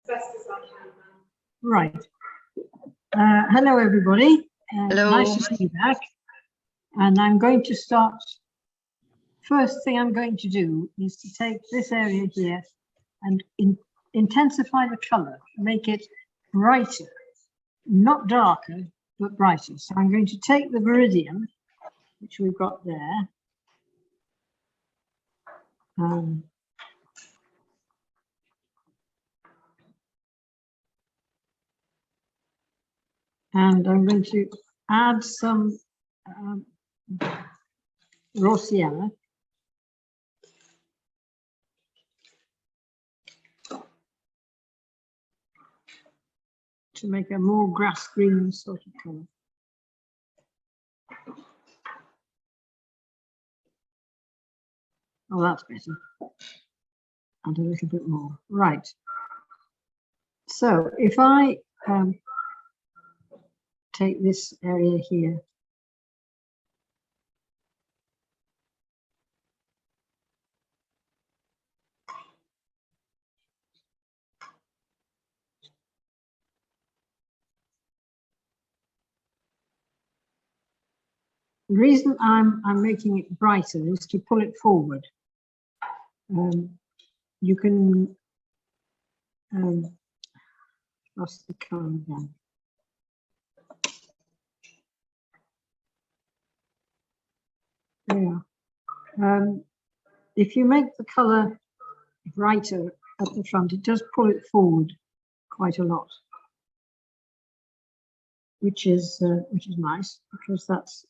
best as I can. Right. Hello, everybody. Hello. Nice to see you back. And I'm going to start. First thing I'm going to do is to take this area here and intensify the color, make it brighter, not darker, but brighter. So I'm going to take the viridian, which we've got there. And I'm going to add some raw sienna. To make a more grass green sort of color. Oh, that's better. Add a little bit more. Right. So if I take this area here. The reason I'm making it brighter is to pull it forward. You can lost the color again. Yeah. If you make the color brighter at the front, it does pull it forward quite a lot, which is nice, because that's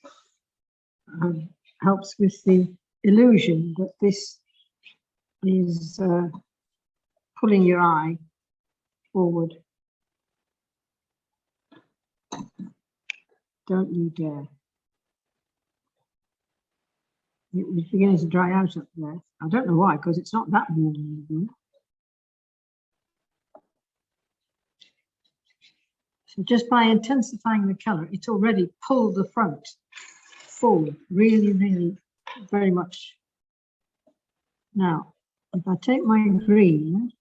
helps with the illusion that this is pulling your eye forward. Don't you dare. It was beginning to dry out up there. I don't know why, because it's not that warm in the room. So just by intensifying the color, it's already pulled the front forward, really, really, very much. Now, if I take my green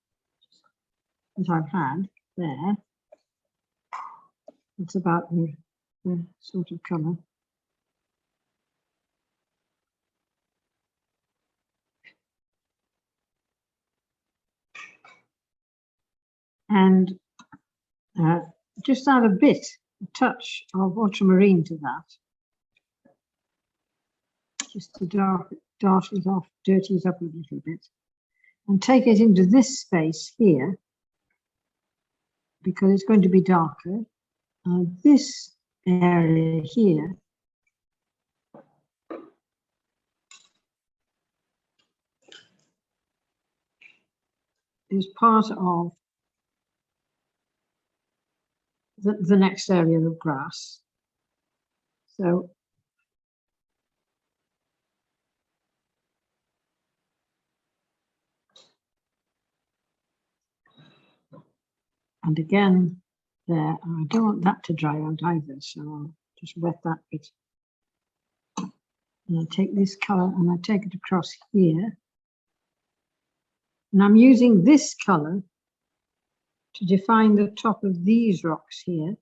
that I've had there, it's about the sort of color. And just add a touch of ultramarine to that, just to dirty it up a little bit, and take it into this space here, because it's going to be darker. This area here is part of the next area of grass. So and again there, I don't want that to dry out either, so I'll just wet that bit. And I take this color and I take it across here. And I'm using this color to define the top of these rocks here.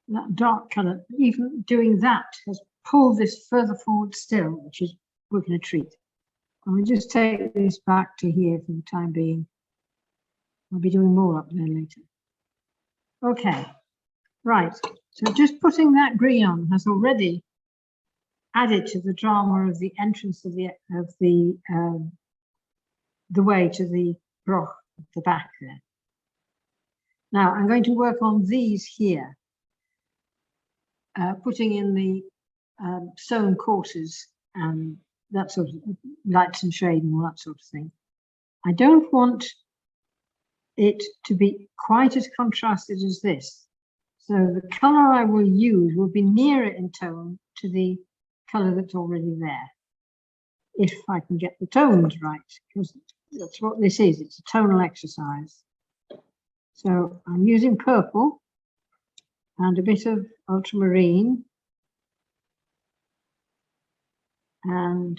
That dark color, even doing that, has pulled this further forward still, which is working a treat. I'll just take this back to here for the time being. I'll be doing more up there later. Okay, right. So just putting that green on has already added to the drama of the entrance of the way to the Broch at the back there. Now I'm going to work on these here, putting in the stone courses and that sort of lights and shade and all that sort of thing. I don't want it to be quite as contrasted as this. So the color I will use will be nearer in tone to the color that's already there, if I can get the tones right, because that's what this is. It's a tonal exercise. So I'm using purple and a bit of ultramarine, and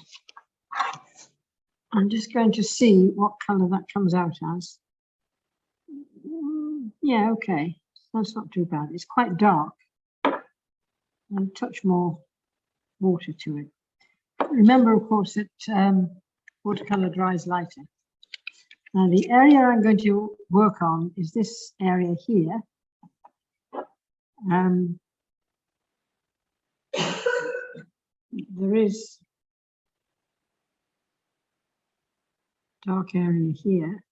I'm just going to see what colour that comes out as. Yeah, okay, that's not too bad. It's quite dark. I'll touch more water to it. Remember, of course, that watercolour dries lighter. Now, the area I'm going to work on is this area here. There is dark area here.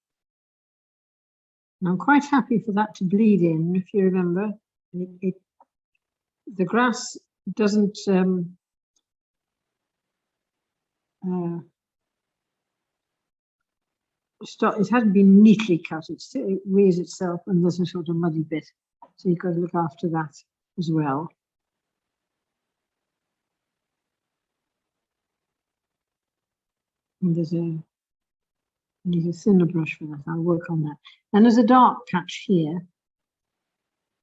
And I'm quite happy for that to bleed in. If you remember, the grass doesn't stop. It hasn't been neatly cut. It rears itself, and there's a sort of muddy bit. So you've got to look after that as well. And I need a thinner brush for that. I'll work on that. And there's a dark patch here,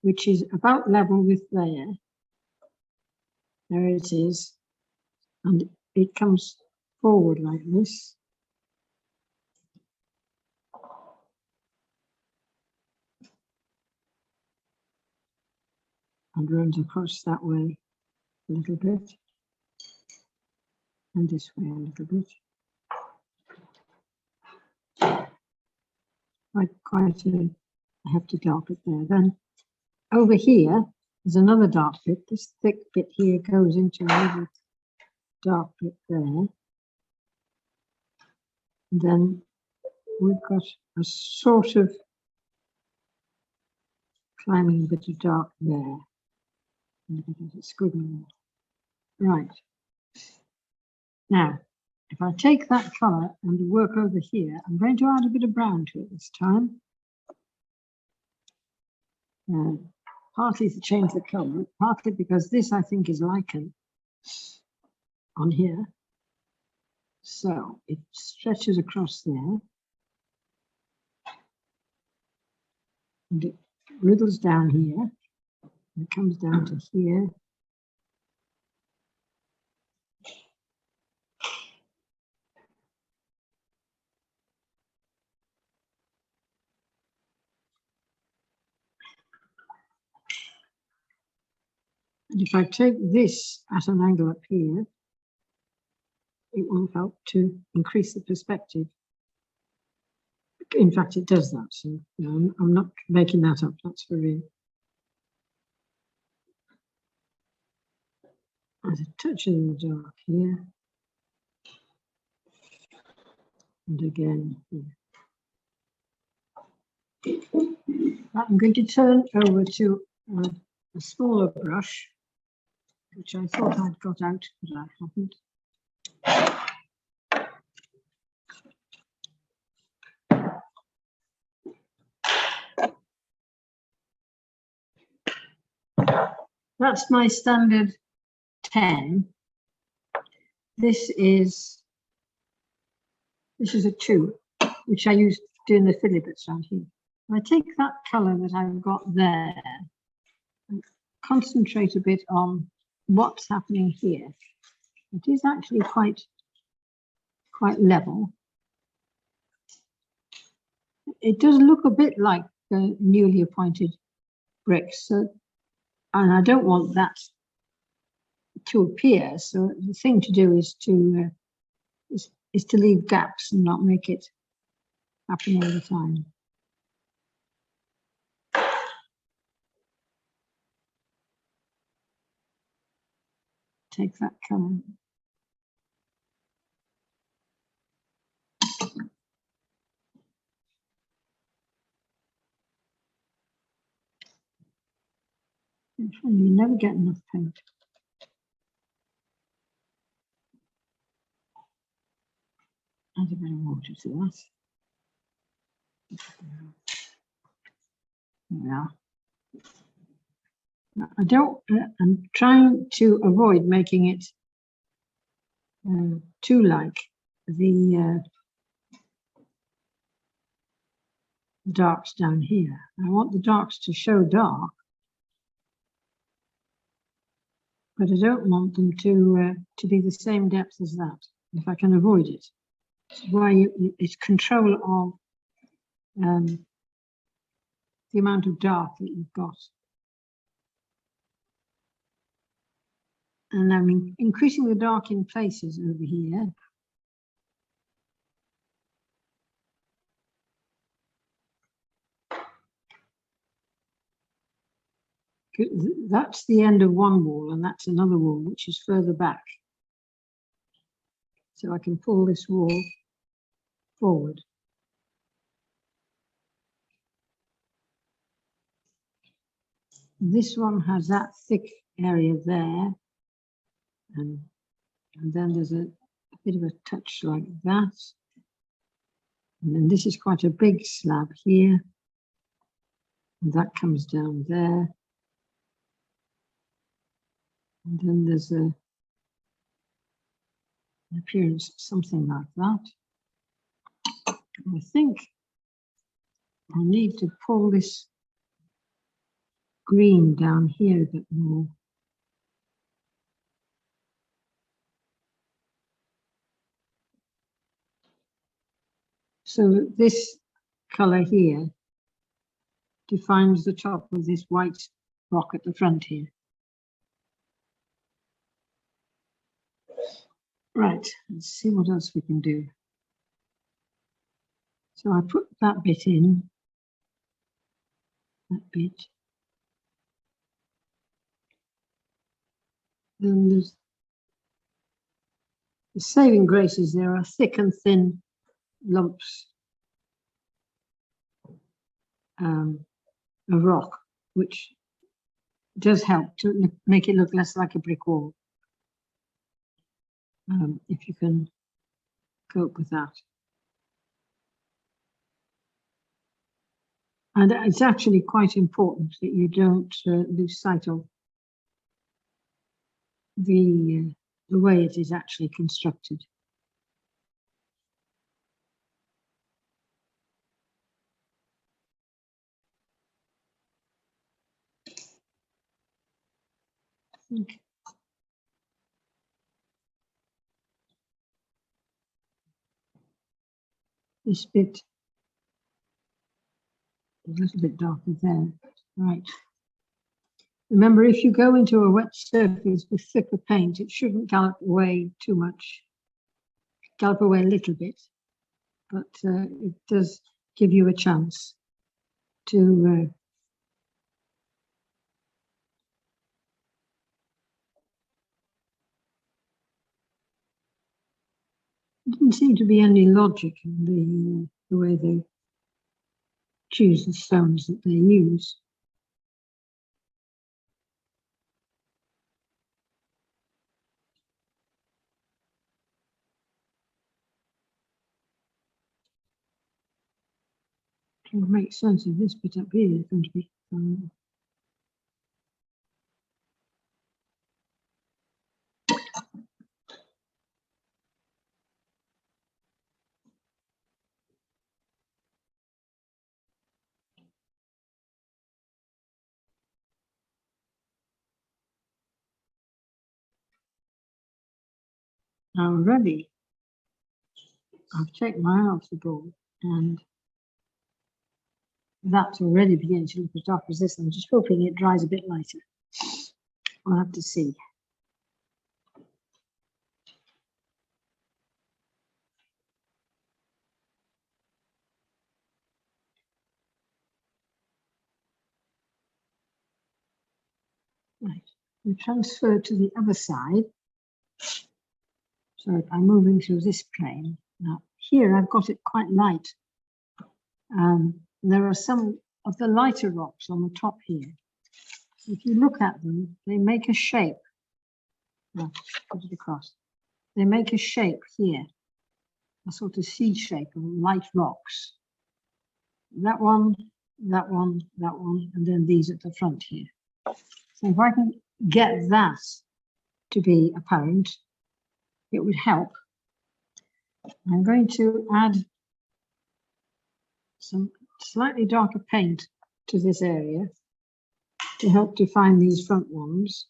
which is about level with there. There it is. And it comes forward like this. And runs across that way a little bit. And this way a little bit. Quite a hefty dark bit there. Then over here is another dark bit. This thick bit here goes into a little dark bit there. And then we've got a sort of climbing bit of dark there. It's good. Right. Now, if I take that colour and work over here, I'm going to add a bit of brown to it this time. Partly to change the colour, partly because this, I think, is lichen on here. So it stretches across there. And it wriggles down here. And it comes down to here. And if I take this at an angle up here, it will help to increase the perspective. In fact, it does that. So, you know, I'm not making that up. That's for real. There's a touch in the dark here. And again here. I'm going to turn over to a smaller brush, which I thought I'd got out, but I haven't. That's my standard 10. This is a 2, which I used doing the filibuts around here. I take that colour that I've got there and concentrate a bit on what's happening here. It is actually quite level. It does look a bit like the newly appointed bricks, so, and I don't want that to appear. So the thing to do is to leave gaps and not make it happen all the time. Take that colour. You never get enough paint. Add a bit of water to that. Yeah. I don't. I'm trying to avoid making it too like the the darks down here. I want the darks to show dark, but I don't want them to be the same depth as that, if I can avoid it. It's why it's control of the amount of dark that you've got. And I'm increasing the dark in places over here. That's the end of one wall, and that's another wall which is further back. So I can pull this wall forward. This one has that thick area there, and then there's a bit of a touch like that. And then this is quite a big slab here, and that comes down there. And then there's an appearance of something like that. I think I need to pull this green down here a bit more. So this color here defines the top of this white rock at the front here. Right, let's see what else we can do. So I put that bit in, that bit. Then there's the saving graces. There are thick and thin lumps of rock, which does help to make it look less like a brick wall, if you can cope with that. And it's actually quite important that you don't lose sight of the way it is actually constructed. I think this bit is a little bit darker there. Right. Remember, if you go into a wet surface with thicker paint, it shouldn't gallop away too much. Gallop away a little bit, but it does give you a chance to there didn't seem to be any logic in the way they choose the stones that they use. Trying to make sense of this bit up here is going to be fun. Already, I've taken my eye off the ball, and that's already beginning to look as dark as this. I'm just hoping it dries a bit lighter. We'll have to see. Right, we transfer to the other side. So I'm moving through this plane. Now here I've got it quite light. There are some of the lighter rocks on the top here. If you look at them, they make a shape. Now, put it across. They make a shape here, a sort of C shape of light rocks. That one, that one, that one, and then these at the front here. So if I can get that to be apparent, it would help. I'm going to add some slightly darker paint to this area to help define these front ones.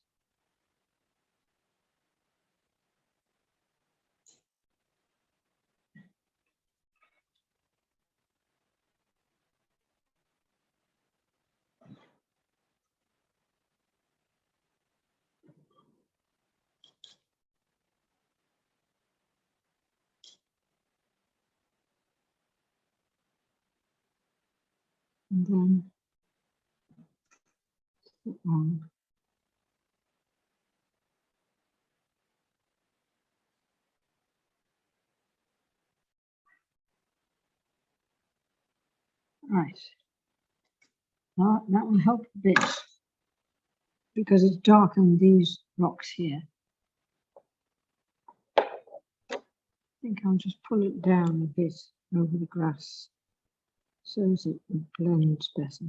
And then right. Now, that will help a bit because it's darkened these rocks here. I think I'll just pull it down a bit over the grass so as it blends better.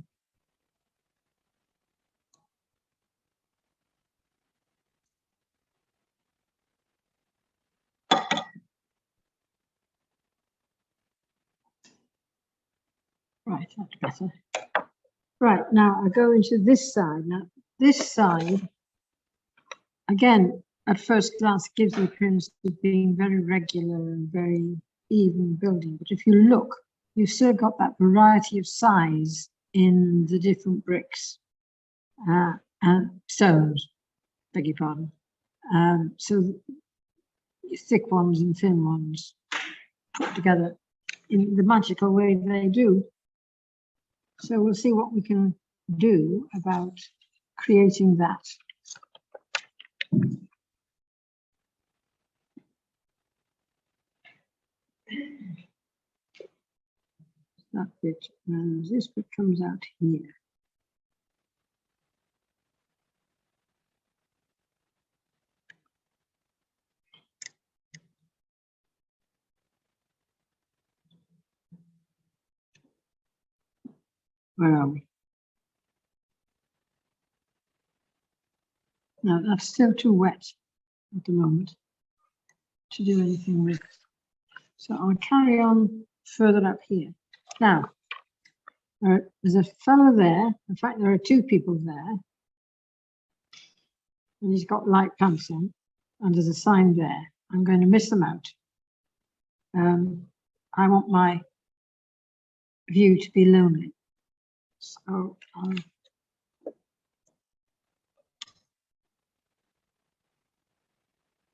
Right, that's better. Right, now I go into this side. Now, this side, again, at first glance, gives the appearance of being very regular and very even building. But if you look, you've still got that variety of size in the different bricks and stones, beg your pardon. So thick ones and thin ones put together in the magical way they do. So we'll see what we can do about creating that. That bit, and this bit comes out here. Where are we? No, that's still too wet at the moment to do anything with. So I'll carry on further up here. Now, there's a fellow there. In fact, there are two people there. And he's got light pants on. And there's a sign there. I'm going to miss them out. I want my view to be lonely. So I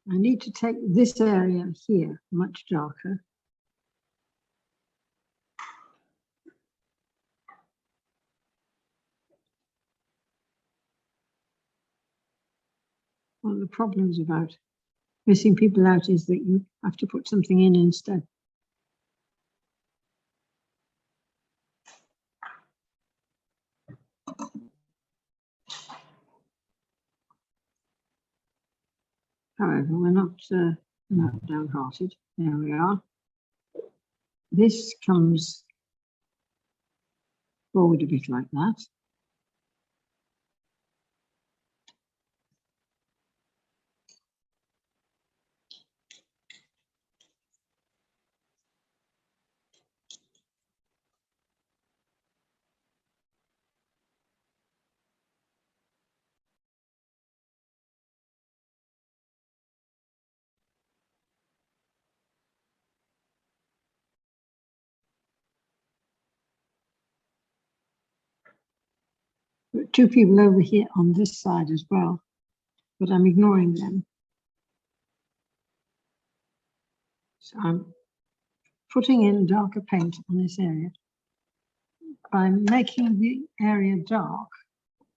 need to take this area here much darker. One of the problems about missing people out is that you have to put something in instead. However, we're not downhearted. There we are. This comes forward a bit like that. But two people over here on this side as well, but I'm ignoring them. So I'm putting in darker paint on this area. By making the area dark,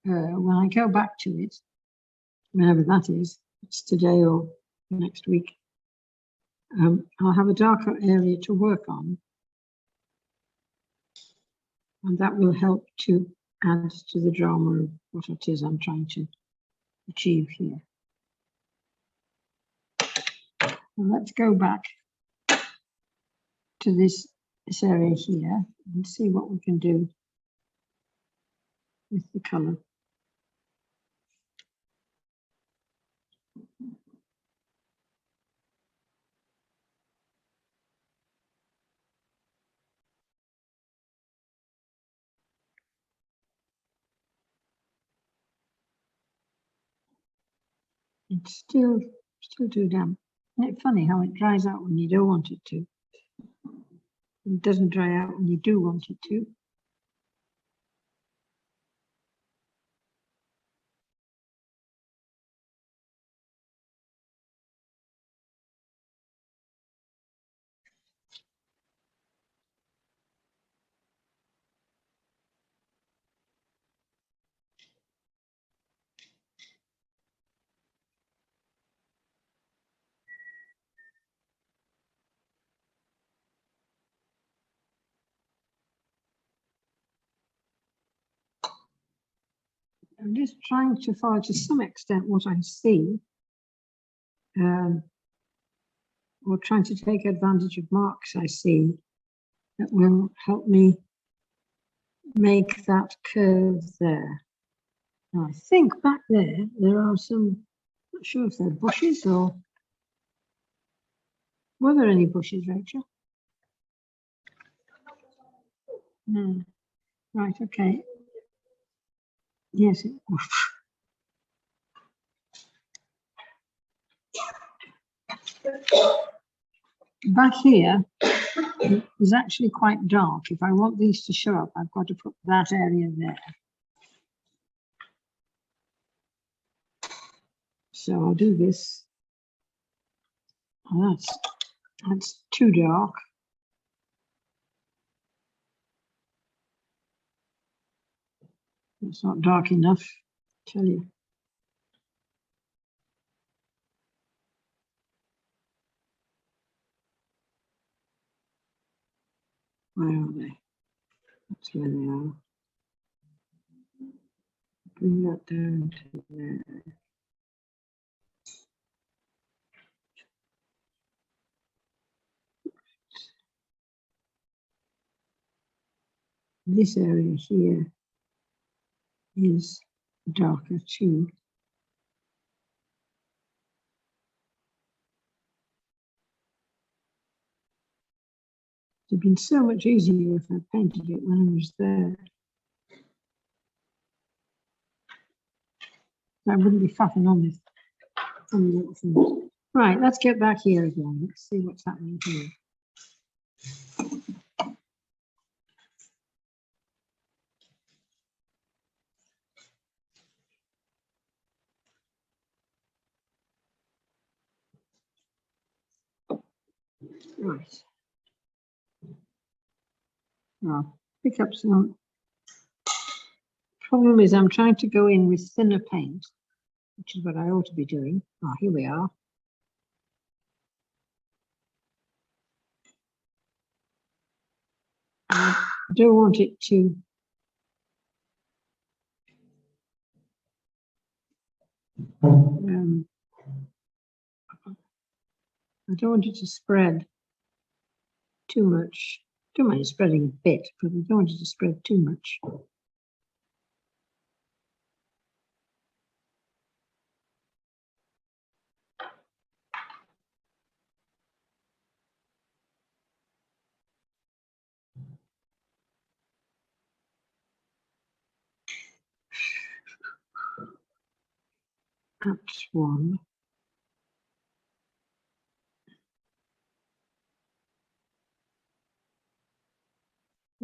when I go back to it, whenever that is, it's today or next week, I'll have a darker area to work on. And that will help to add to the drama of what it is I'm trying to achieve here. Well, let's go back to this area here and see what we can do with the colour. It's still too damp. Isn't it funny how it dries out when you don't want it to? It doesn't dry out when you do want it to. I'm just trying to follow to some extent what I see, or trying to take advantage of marks I see that will help me make that curve there. Now I think back there are some, not sure if they're bushes or, were there any bushes, Rachel? No. Right, okay. Yes, back here is actually quite dark. If I want these to show up, I've got to put that area there. So I'll do this. Oh, that's too dark. It's not dark enough, I tell you. Where are they? That's where they are. Bring that down to there. This area here is darker too. It would have been so much easier if I painted it when I was there. I wouldn't be faffing on with funny little things. Right, let's get back here again. Let's see what's happening here. Right. I'll pick up some. Problem is I'm trying to go in with thinner paint, which is what I ought to be doing. Oh, here we are. I don't want it to I don't want it to spread too much. Don't mind spreading a bit, but I don't want it to spread too much. That's one.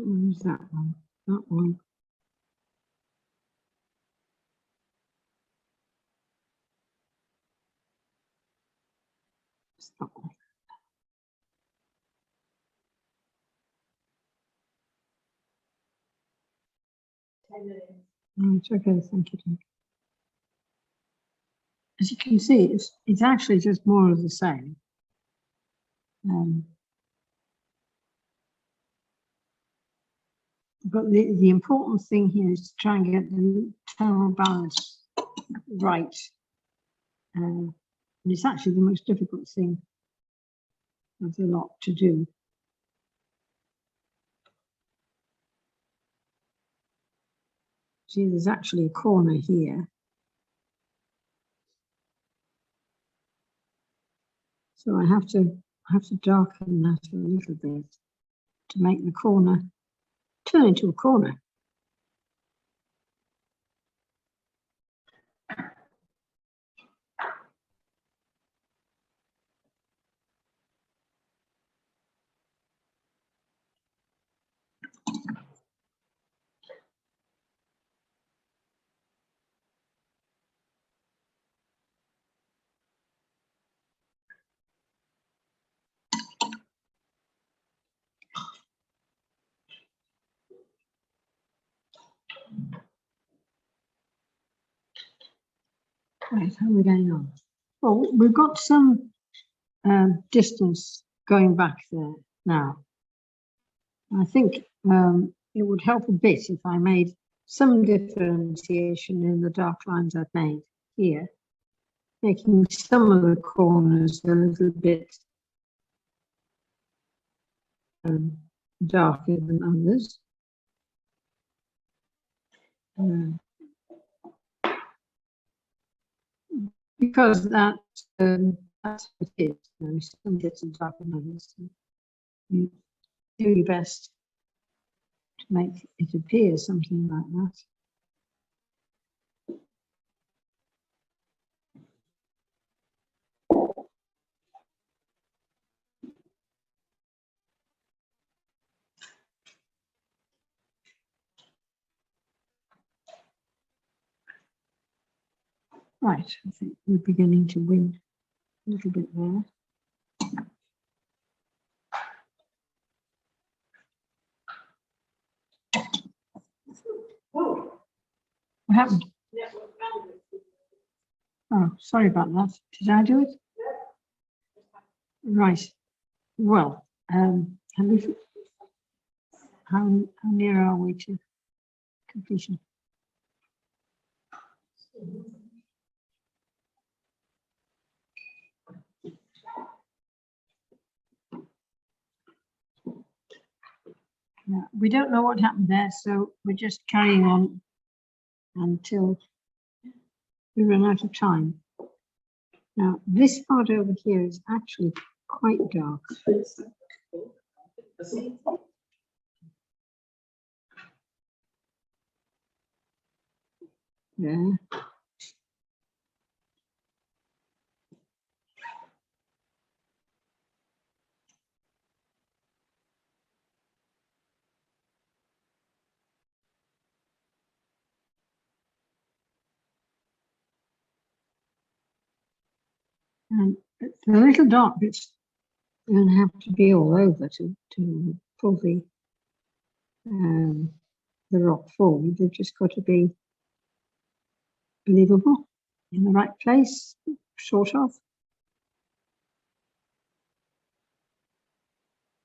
Where's that one? That one. It's that one. It's okay, thank you. As you can see, it's actually just more of the same. But the important thing here is to try and get the tonal balance right. And it's actually the most difficult thing of the lot to do. See, there's actually a corner here. So I have to darken that a little bit to make the corner turn into a corner. Right, how are we getting on? Well, we've got some distance going back there now. I think it would help a bit if I made some differentiation in the dark lines I've made here, making some of the corners a little bit darker than others. Because that's what it is. You know, some bits are darker than others. So you do your best to make it appear something like that. Right, I think we're beginning to win a little bit there. What happened? Oh, sorry about that. Did I do it? Right. Well, how near are we to completion? Yeah, we don't know what happened there, so we're just carrying on until we run out of time. Now, this part over here is actually quite dark. Yeah. And the little dark bits don't have to be all over to pull the rock forward. They've just got to be believable, in the right place, sort of.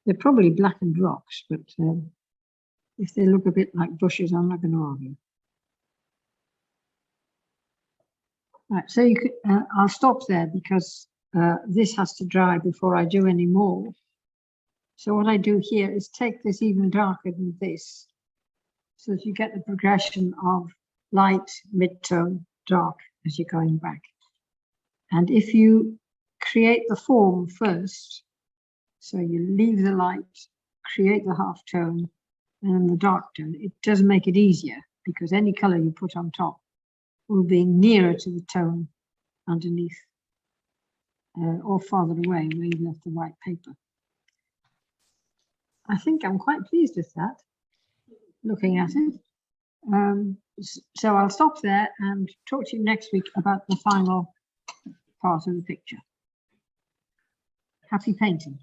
They're probably blackened rocks, but if they look a bit like bushes, I'm not going to argue. Right, so you could, I'll stop there because this has to dry before I do any more. So what I do here is take this even darker than this, so that you get the progression of light, mid-tone, dark as you're going back. And if you create the form first, so you leave the light, create the half tone, and then the dark tone, it does make it easier because any color you put on top will be nearer to the tone underneath or farther away where you left the white paper. I think I'm quite pleased with that, looking at it. So I'll stop there and talk to you next week about the final part of the picture. Happy painting.